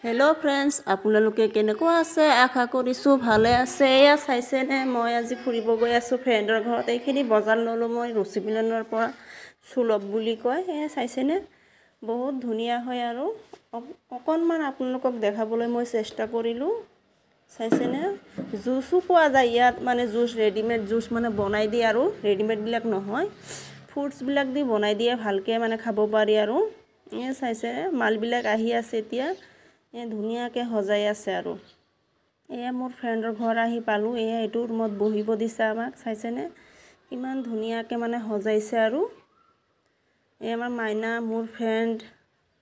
hello friends आपलोके केनेकुवा आछे आशा करिछु भाले आछे एया चाइसेने मैं आज फुरिब गई आछो फ्रेंडर घरत एखिनि बजार ललो मैं रसि मिलনৰ পৰা सुलभ বুলি কয় এয়া চাইছেনে बहुत ধুনিয়া হয় আৰু অকনমান আপোনালোকক দেখাবলৈ মই চেষ্টা কৰিলো চাইছেনে জুসও পোৱা যায় ইয়াত মানে জুস ৰেডিমেড জুস মানে বনাই দি আৰু ৰেডিমেড বিলাক নহয় ফ্ৰুটস বিলাক দি বনাই দিয়ে ভালকে মানে খাব পাৰি আৰু এয়া চাইছে মাল বিলাক আহি আছে এতিয়া এ ধুনিয়াকে সজাই আছে আৰু এয়া মোৰ ফ্ৰেন্ডৰ ঘৰ আহি পালো এয়া এটো ৰুমত বহিব দিছে আমাক চাইছেনে কিমান ধুনিয়াকে মানে সজাইছে আৰু এ আমাৰ মাইনা মোৰ ফ্ৰেন্ড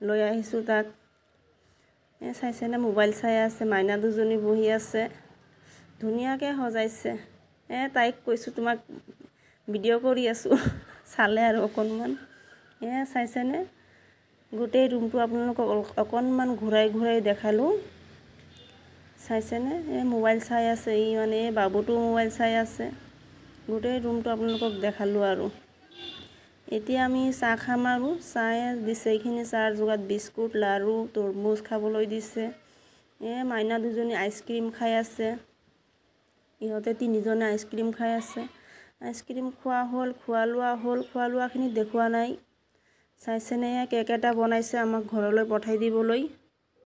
লৈ আহিছো তাক এ চাইছেনে মোবাইল চাই আছে মাইনা দুজনী বহি আছে ধুনিয়াকে সজাইছে এ তাইক কৈছো তোমাক ভিডিও কৰি আছো চালে আৰু অকনমান এ চাইছেনে গোটে ৰুমটো আপোনালোকক অকনমান ঘুৰাই ঘুৰাই দেখালো চাইছেনে এ মোবাইল চাই আছে ই মানে বাবুটো মোবাইল চাই আছে গোটে ৰুমটো আপোনালোকক দেখালো আৰু এতিয়া আমি চা খাম আৰু চাই দিছে এইখিনি চাৰ যোগাত বিস্কুট লাৰু তৰমুজ খাবলৈ দিছে এ মাইনা দুজনী আইসক্ৰিম খাই আছে ইহতে তিনিজনে আইসক্ৰিম খাই আছে আইসক্ৰিম খোৱা হল খোৱা লোৱাখিনি দেখুৱা নাই চাইছেনে কেক এটা বনাইছে আমাক ঘৰলৈ পঠাই দিবলৈ